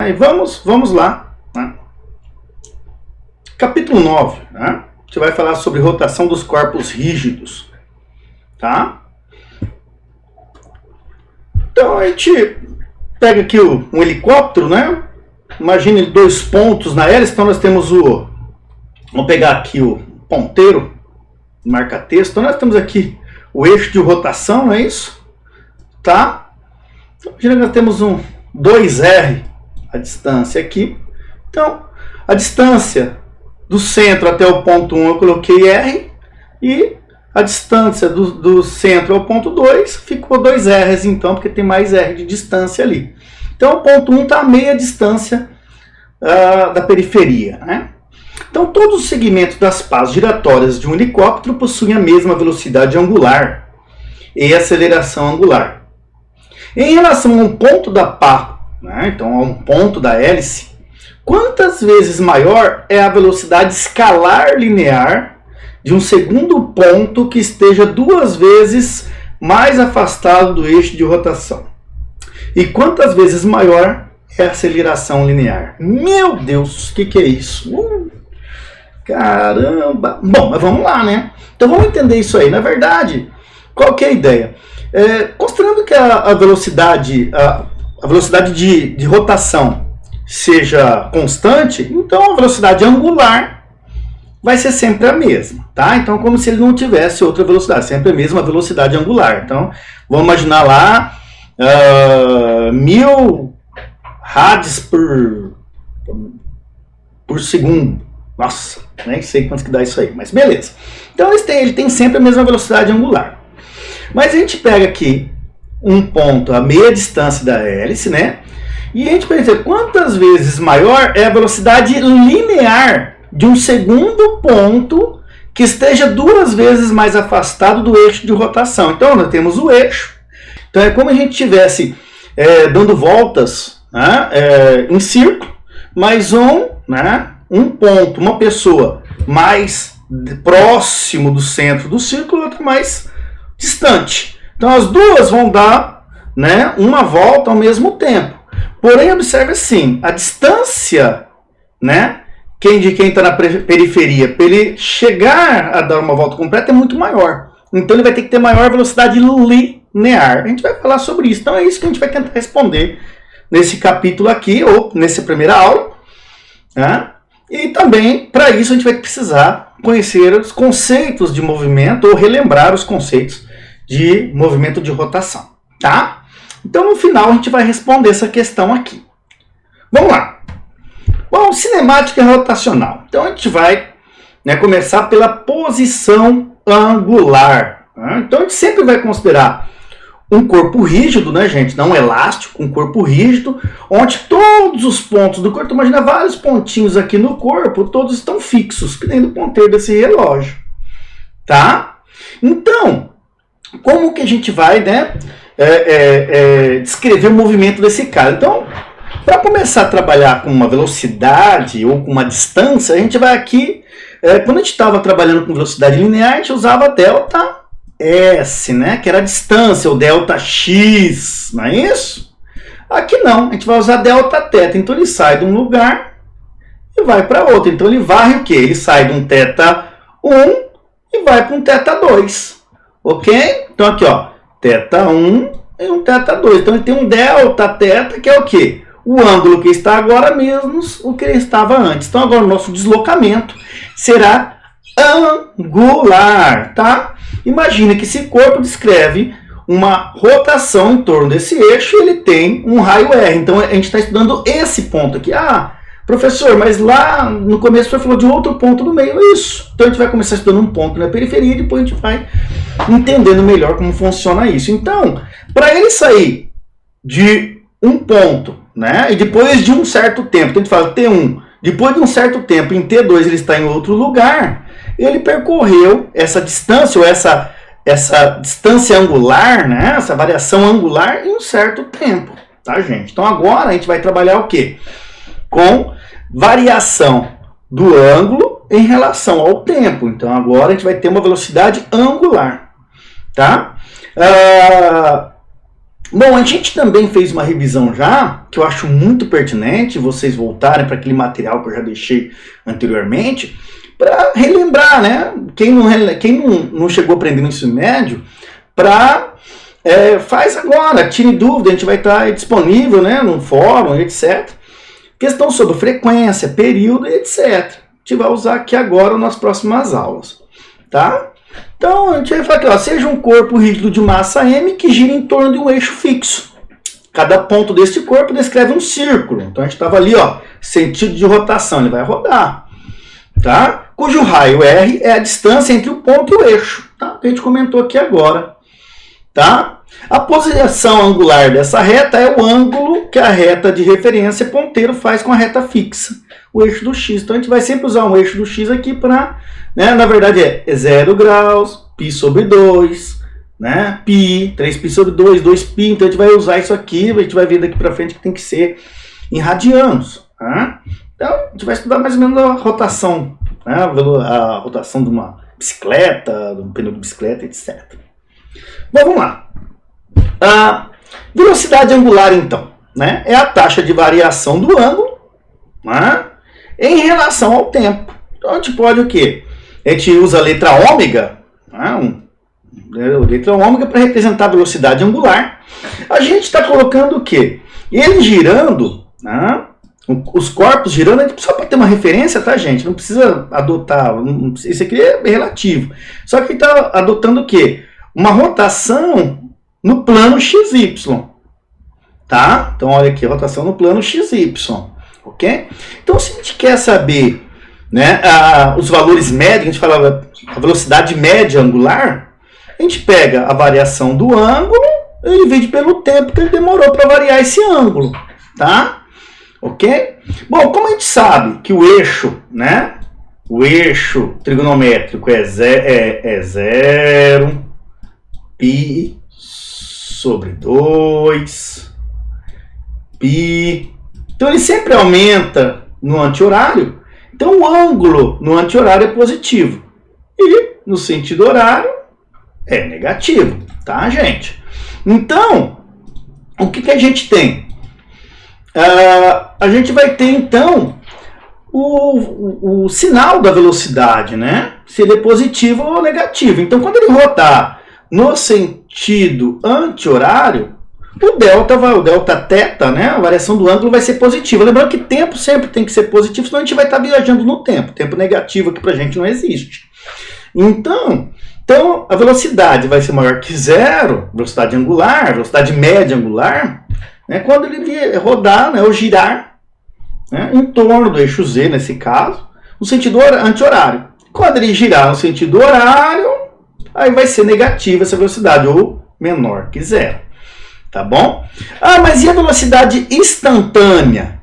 né? E vamos lá, né? Capítulo 9, né? A gente vai falar sobre rotação dos corpos rígidos, tá? Então a gente pega aqui um helicóptero, né? Imagine 2 pontos na hélice, então nós temos vamos pegar aqui o ponteiro, marca-texto, então nós temos aqui o eixo de rotação, não é isso? Tá? Imagina que nós temos 2R, a distância aqui. Então, a distância do centro até o ponto 1 eu coloquei R, e a distância do centro ao ponto 2 ficou 2Rs, então, porque tem mais R de distância ali. Então, o ponto 1 está a meia distância da periferia, né? Então, todos os segmentos das pás giratórias de um helicóptero possuem a mesma velocidade angular e aceleração angular. Em relação a um ponto da pá, né? Então, a um ponto da hélice, quantas vezes maior é a velocidade escalar linear de um segundo ponto que esteja 2 vezes mais afastado do eixo de rotação? E quantas vezes maior é a aceleração linear? Meu Deus, o que é isso? Caramba! Bom, mas vamos lá, né? Então vamos entender isso aí. Na verdade, qual que é a ideia? Considerando que a velocidade de rotação seja constante, então a velocidade angular vai ser sempre a mesma, tá? Então, como se ele não tivesse outra velocidade, sempre a mesma velocidade angular. Então, vamos imaginar lá 1000 rads por segundo. Nossa, nem sei quanto que dá isso aí, mas beleza. Então, ele tem sempre a mesma velocidade angular. Mas a gente pega aqui um ponto a meia distância da hélice, né? E a gente pensa, quantas vezes maior é a velocidade linear de um segundo ponto que esteja 2 vezes mais afastado do eixo de rotação? Então, nós temos o eixo. Então, é como a gente estivesse dando voltas, né, em círculo, mas um ponto, uma pessoa mais próximo do centro do círculo, outra mais distante. Então, as duas vão dar, né, uma volta ao mesmo tempo. Porém, observe assim, a distância, né, de quem está na periferia, para ele chegar a dar uma volta completa, é muito maior. Então, ele vai ter que ter maior velocidade linear. A gente vai falar sobre isso. Então, é isso que a gente vai tentar responder nesse capítulo aqui, ou nessa primeira aula, né? E também, para isso, a gente vai precisar conhecer os conceitos de movimento, ou relembrar os conceitos de movimento de rotação, tá? Então, no final, a gente vai responder essa questão aqui. Vamos lá. Bom, cinemática rotacional. Então, a gente vai, né, começar pela posição angular. Né? Então, a gente sempre vai considerar um corpo rígido, né, gente? Não elástico, um corpo rígido, onde todos os pontos do corpo, imagina vários pontinhos aqui no corpo, todos estão fixos, que nem do ponteiro desse relógio. Tá? Então, como que a gente vai, né, descrever o movimento desse cara? Então, para começar a trabalhar com uma velocidade ou com uma distância, a gente vai aqui, quando a gente estava trabalhando com velocidade linear, a gente usava delta S, né, que era a distância, ou delta X, não é isso? Aqui não, a gente vai usar delta θ, então ele sai de um lugar e vai para outro. Então ele varre o quê? Ele sai de um θ1 e vai para um θ2, ok? Então aqui, ó, θ1 e um θ2, então ele tem um delta θ, que é o quê? O ângulo que está agora menos o que ele estava antes. Então agora o nosso deslocamento será angular, tá? Imagina que esse corpo descreve uma rotação em torno desse eixo e ele tem um raio R. Então a gente está estudando esse ponto aqui. Ah, professor, mas lá no começo você falou de outro ponto no meio. Isso. Então a gente vai começar estudando um ponto na periferia e depois a gente vai entendendo melhor como funciona isso. Então, para ele sair de um ponto, né, e depois de um certo tempo, então a gente fala T1, depois de um certo tempo em T2 ele está em outro lugar, ele percorreu essa distância, ou essa distância angular, né, essa variação angular em um certo tempo, tá, gente? Então agora a gente vai trabalhar o quê? Com variação do ângulo em relação ao tempo. Então agora a gente vai ter uma velocidade angular, tá? Bom, a gente também fez uma revisão já, que eu acho muito pertinente, vocês voltarem para aquele material que eu já deixei anteriormente, para relembrar, né? Quem não chegou a aprender no ensino médio, faz agora, tire dúvida, a gente vai estar disponível, né, no fórum, etc. Questão sobre frequência, período, etc. A gente vai usar aqui agora nas próximas aulas, tá? Então, a gente vai falar aqui, ó, seja um corpo rígido de massa M que gira em torno de um eixo fixo. Cada ponto deste corpo descreve um círculo. Então, a gente estava ali, ó, sentido de rotação, ele vai rodar, tá? Cujo raio R é a distância entre o ponto e o eixo, tá? Que a gente comentou aqui agora, tá? A posição angular dessa reta é o ângulo que a reta de referência ponteiro faz com a reta fixa, o eixo do x. Então, a gente vai sempre usar um eixo do x aqui para, né, na verdade é 0 graus, π sobre 2, né, π, 3π sobre 2, 2π. Então, a gente vai usar isso aqui, a gente vai ver daqui para frente que tem que ser em radianos, tá? Então, a gente vai estudar mais ou menos a rotação, né, a rotação de uma bicicleta, de um pneu de bicicleta, etc. Bom, vamos lá. A velocidade angular, então, né, é a taxa de variação do ângulo, né, em relação ao tempo. Então, a gente pode o quê? A gente usa a letra ômega, né, letra ômega para representar a velocidade angular. A gente está colocando o quê? Ele girando, né, os corpos girando, só para ter uma referência, tá, gente? Não precisa adotar, isso aqui é relativo. Só que ele está adotando o quê? Uma rotação no plano XY, tá? Então, olha aqui, rotação no plano XY, ok? Então, se a gente quer saber, né, os valores médios, a gente fala a velocidade média angular, a gente pega a variação do ângulo e divide pelo tempo que ele demorou para variar esse ângulo, tá? Ok? Bom, como a gente sabe que o eixo, né, o eixo trigonométrico é 0, π sobre 2, π. Então ele sempre aumenta no anti-horário. Então o ângulo no anti-horário é positivo. E no sentido horário é negativo, tá, gente? Então, o que a gente tem? A gente vai ter, então, o sinal da velocidade, né? Se ele é positivo ou negativo. Então, quando ele rodar no sentido anti-horário, o delta θ, né, a variação do ângulo vai ser positiva. Lembrando que tempo sempre tem que ser positivo, senão a gente vai estar viajando no tempo. Tempo negativo aqui pra gente não existe. Então a velocidade vai ser maior que zero, velocidade angular, velocidade média angular, né, quando ele rodar, né, ou girar, né, em torno do eixo Z, nesse caso, no sentido anti-horário. Quando ele girar no sentido horário, aí vai ser negativa essa velocidade, ou menor que zero. Tá bom? Mas e a velocidade instantânea?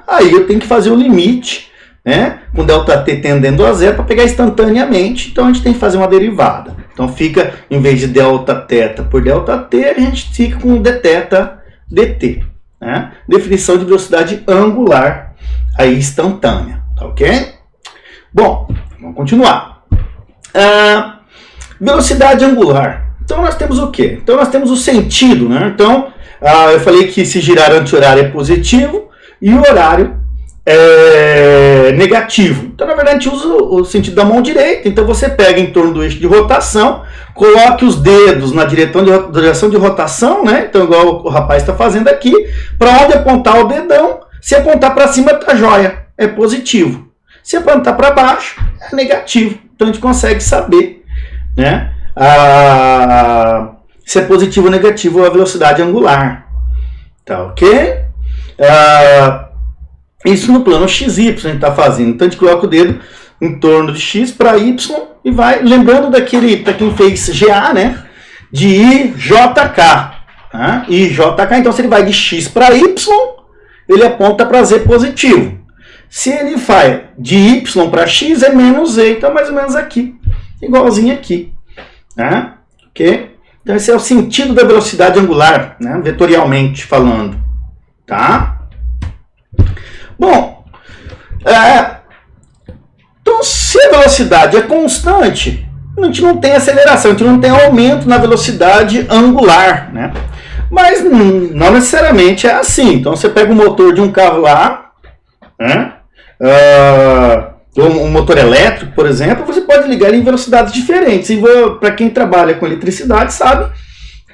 Aí eu tenho que fazer o limite, né, com ΔT tendendo a zero para pegar instantaneamente. Então a gente tem que fazer uma derivada. Então fica, em vez de Δθ por ΔT, a gente fica com dθ dt. Né? Definição de velocidade angular aí instantânea. Tá ok? Bom, vamos continuar. Velocidade angular. Então nós temos o quê? Então nós temos o sentido, né? Então eu falei que se girar anti-horário é positivo e o horário é negativo. Então na verdade a gente usa o sentido da mão direita. Então você pega em torno do eixo de rotação, coloque os dedos na direção de rotação, né? Então igual o rapaz está fazendo aqui, para onde apontar o dedão. Se apontar para cima tá jóia, é positivo. Se apontar para baixo é negativo. Então a gente consegue saber, né, se é positivo ou negativo a velocidade angular. Tá ok? Isso no plano XY a gente está fazendo. Então a gente coloca o dedo em torno de X para Y e vai, lembrando daquele, para quem fez GA, né, de IJK. Tá? IJK, então se ele vai de X para Y, ele aponta para Z positivo. Se ele vai de Y para X, é menos Z. Então mais ou menos aqui, igualzinho aqui. Tá? Ok? Então esse é o sentido da velocidade angular, né? Vetorialmente falando. Tá? Bom, então se a velocidade é constante, a gente não tem aceleração, a gente não tem aumento na velocidade angular, né? Mas não necessariamente é assim. Então você pega o motor de um carro lá, né? Um motor elétrico, por exemplo, você pode ligar ele em velocidades diferentes. E para quem trabalha com eletricidade sabe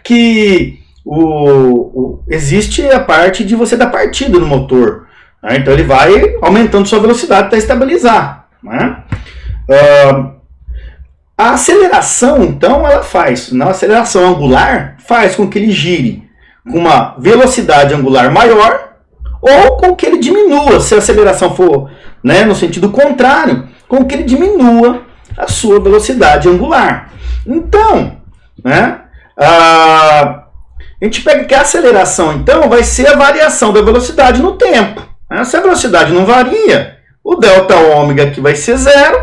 que existe a parte de você dar partida no motor. Né? Então ele vai aumentando sua velocidade para estabilizar. Né? A aceleração, então, ela faz, na aceleração angular, faz com que ele gire com uma velocidade angular maior ou com que ele diminua, se a aceleração for, né, no sentido contrário, com que ele diminua a sua velocidade angular. Então, né, a gente pega que a aceleração, então, vai ser a variação da velocidade no tempo. Né? Se a velocidade não varia, o delta ômega aqui vai ser zero,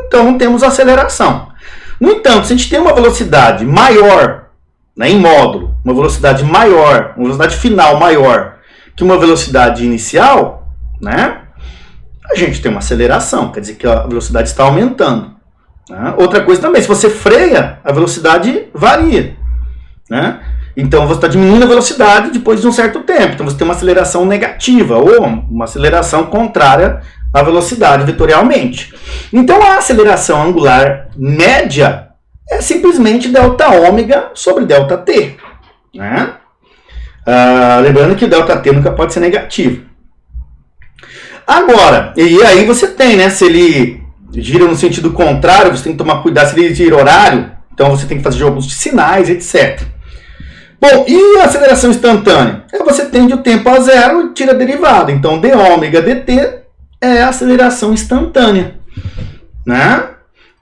então não temos aceleração. No entanto, se a gente tem uma velocidade maior, né, em módulo, uma velocidade maior, uma velocidade final maior que uma velocidade inicial, né, a gente tem uma aceleração, quer dizer que a velocidade está aumentando. Né? Outra coisa também, se você freia, a velocidade varia. Né? Então você está diminuindo a velocidade depois de um certo tempo. Então você tem uma aceleração negativa ou uma aceleração contrária à velocidade vetorialmente. Então a aceleração angular média é simplesmente delta ômega sobre delta t. Né? Lembrando que o delta t nunca pode ser negativo. Agora, e aí você tem, né? Se ele gira no sentido contrário, você tem que tomar cuidado. Se ele gira horário, então você tem que fazer jogos de sinais, etc. Bom, e a aceleração instantânea? Você tende o tempo a zero e tira a derivada. Então, d ômega dt é a aceleração instantânea. Né?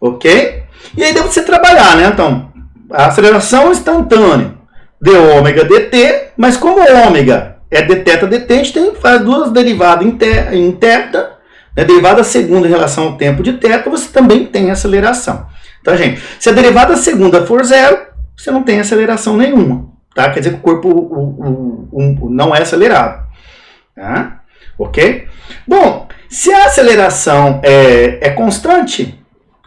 Ok? E aí deve você trabalhar, né? Então, a aceleração instantânea, d ômega dt, mas como ômega é dθ dt, a gente tem que fazer duas derivadas em θ, né? Derivada segunda em relação ao tempo de θ, você também tem aceleração. Então, gente, se a derivada segunda for zero, você não tem aceleração nenhuma. Tá? Quer dizer que o corpo não é acelerado. Tá? Ok? Bom, se a aceleração é constante,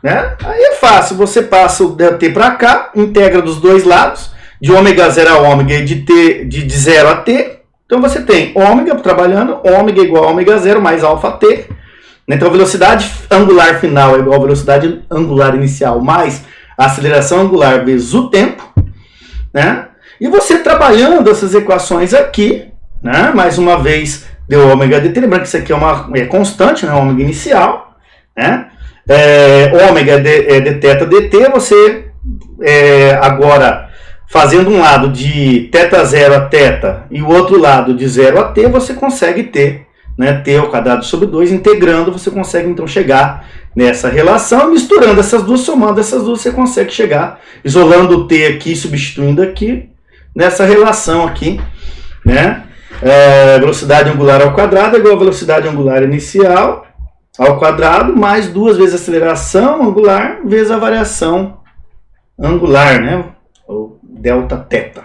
né? Aí é fácil. Você passa o dt para cá, integra dos dois lados, de ômega 0 a ômega e de 0 a t. Então você tem ômega trabalhando, ômega igual a ômega 0 mais alfa t. Então a velocidade angular final é igual a velocidade angular inicial mais a aceleração angular vezes o tempo. Né? E você trabalhando essas equações aqui, né? Mais uma vez, d ômega dt, lembrando que isso aqui é constante, né? Ômega inicial. Né? Ômega é dθ dt, você agora fazendo um lado de θ0 a θ e o outro lado de 0 a t, você consegue ter, né, t ao quadrado sobre 2, integrando, você consegue então chegar nessa relação, misturando essas duas, somando essas duas, você consegue chegar, isolando o t aqui, substituindo aqui, nessa relação aqui, né, velocidade angular ao quadrado é igual a velocidade angular inicial ao quadrado, mais duas vezes a aceleração angular, vezes a variação angular, né, ou delta θ,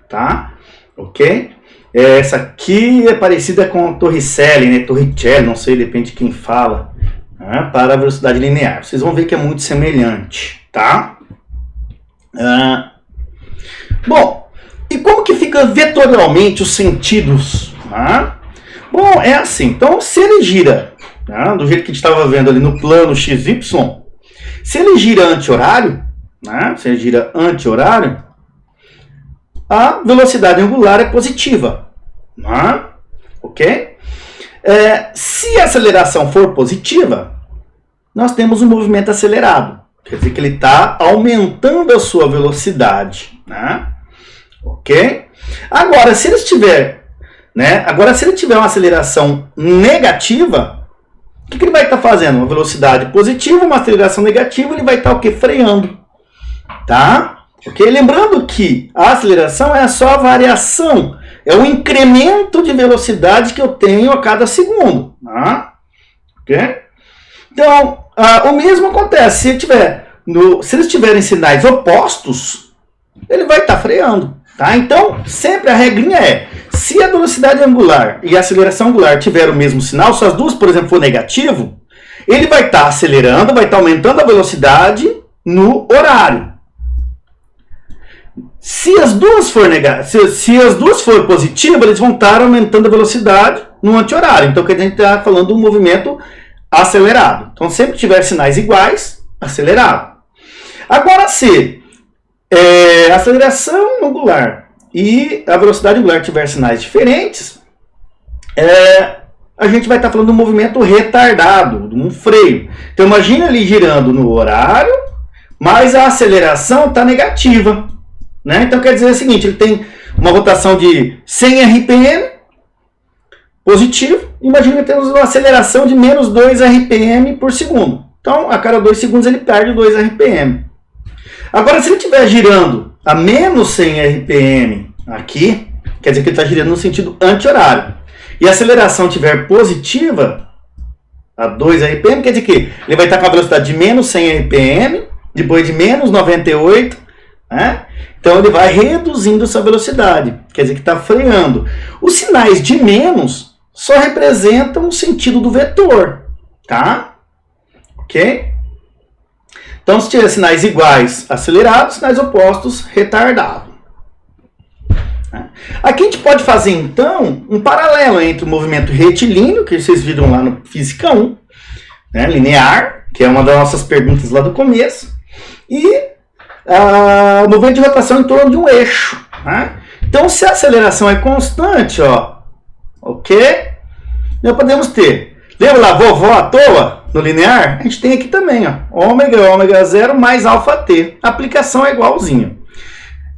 tá? Ok? Essa aqui é parecida com a Torricelli, né? Torricelli, não sei, depende de quem fala, né? Para a velocidade linear. Vocês vão ver que é muito semelhante, tá? Bom, e como que fica vetorialmente os sentidos? Tá? Bom, é assim. Então, se ele gira, tá? Do jeito que a gente estava vendo ali no plano XY, se ele gira anti-horário, né? Se ele gira anti-horário, a velocidade angular é positiva. Né? Ok? Se a aceleração for positiva, nós temos um movimento acelerado. Quer dizer que ele está aumentando a sua velocidade. Né? Ok? Agora, se ele tiver, né? Agora, se ele tiver uma aceleração negativa, o que ele vai estar fazendo? Uma velocidade positiva, uma aceleração negativa, ele vai estar o quê? Freando. Tá? Okay? Lembrando que a aceleração é só a variação, é o incremento de velocidade que eu tenho a cada segundo. Tá? Okay? Então, o mesmo acontece, se eles tiverem sinais opostos, ele vai estar freando. Tá? Então, sempre a regrinha é, se a velocidade angular e a aceleração angular tiverem o mesmo sinal, se as duas, por exemplo, for negativo, ele vai estar acelerando, vai estar aumentando a velocidade no horário. Se as duas for se as duas for positivas, eles vão estar aumentando a velocidade no anti-horário. Então, que a gente está falando de um movimento acelerado. Então, sempre que tiver sinais iguais, acelerado. Agora, se a aceleração angular e a velocidade angular tiver sinais diferentes, a gente vai estar falando de um movimento retardado, de um freio. Então, imagina ele girando no horário, mas a aceleração está negativa. Né? Então, quer dizer o seguinte, ele tem uma rotação de 100 RPM, positivo. Imagina que temos uma aceleração de menos 2 RPM por segundo. Então, a cada 2 segundos ele perde 2 RPM. Agora, se ele estiver girando a menos 100 RPM aqui, quer dizer que ele está girando no sentido anti-horário. E a aceleração estiver positiva, a 2 RPM, quer dizer que ele vai estar com a velocidade de menos 100 RPM, depois de menos 98, né? Então ele vai reduzindo essa velocidade, quer dizer que está freando. Os sinais de menos só representam o sentido do vetor, tá? Ok? Então, se tiver sinais iguais, acelerado, sinais opostos, retardado. Aqui a gente pode fazer, então, um paralelo entre o movimento retilíneo, que vocês viram lá no Física 1, né, linear, que é uma das nossas perguntas lá do começo, e o movimento de rotação em torno de um eixo. Né? Então, se a aceleração é constante, ó, ok? Nós podemos ter, lembra lá, vovó à toa, no linear? A gente tem aqui também, ó, ômega 0 mais alfa t. A aplicação é igualzinha.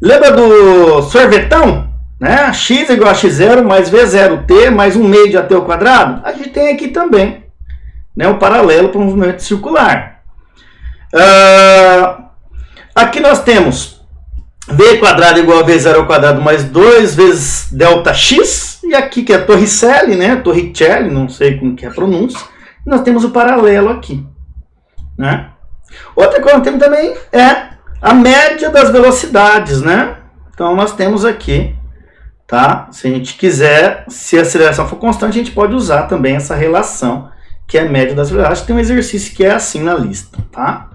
Lembra do sorvetão? Né? X igual a x0 mais v0t mais 1 meio de at ao quadrado? A gente tem aqui também, né, um paralelo para o movimento circular. Aqui nós temos v quadrado igual a v0 ao quadrado mais 2 vezes delta x. E aqui que é a Torricelli, né? Torricelli, não sei como que é a pronúncia. Nós temos o paralelo aqui. Né? Outra coisa que nós temos também é a média das velocidades, né? Então nós temos aqui, tá? Se a gente quiser, se a aceleração for constante, a gente pode usar também essa relação, que é a média das velocidades. Tem um exercício que é assim na lista, tá?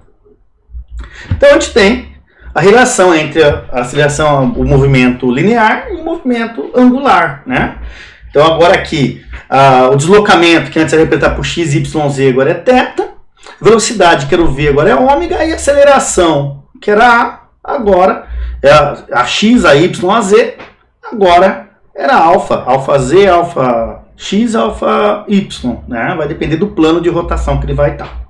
Então a gente tem a relação entre a aceleração, o movimento linear e o movimento angular, né? Então agora aqui, o deslocamento, que antes era representado por x, y, z, agora é θ. Velocidade, que era o v, agora é ômega. E aceleração, que era a, agora é a x, a y, a z, agora era alfa. Alfa z, alfa x, alfa y, né? Vai depender do plano de rotação que ele vai estar.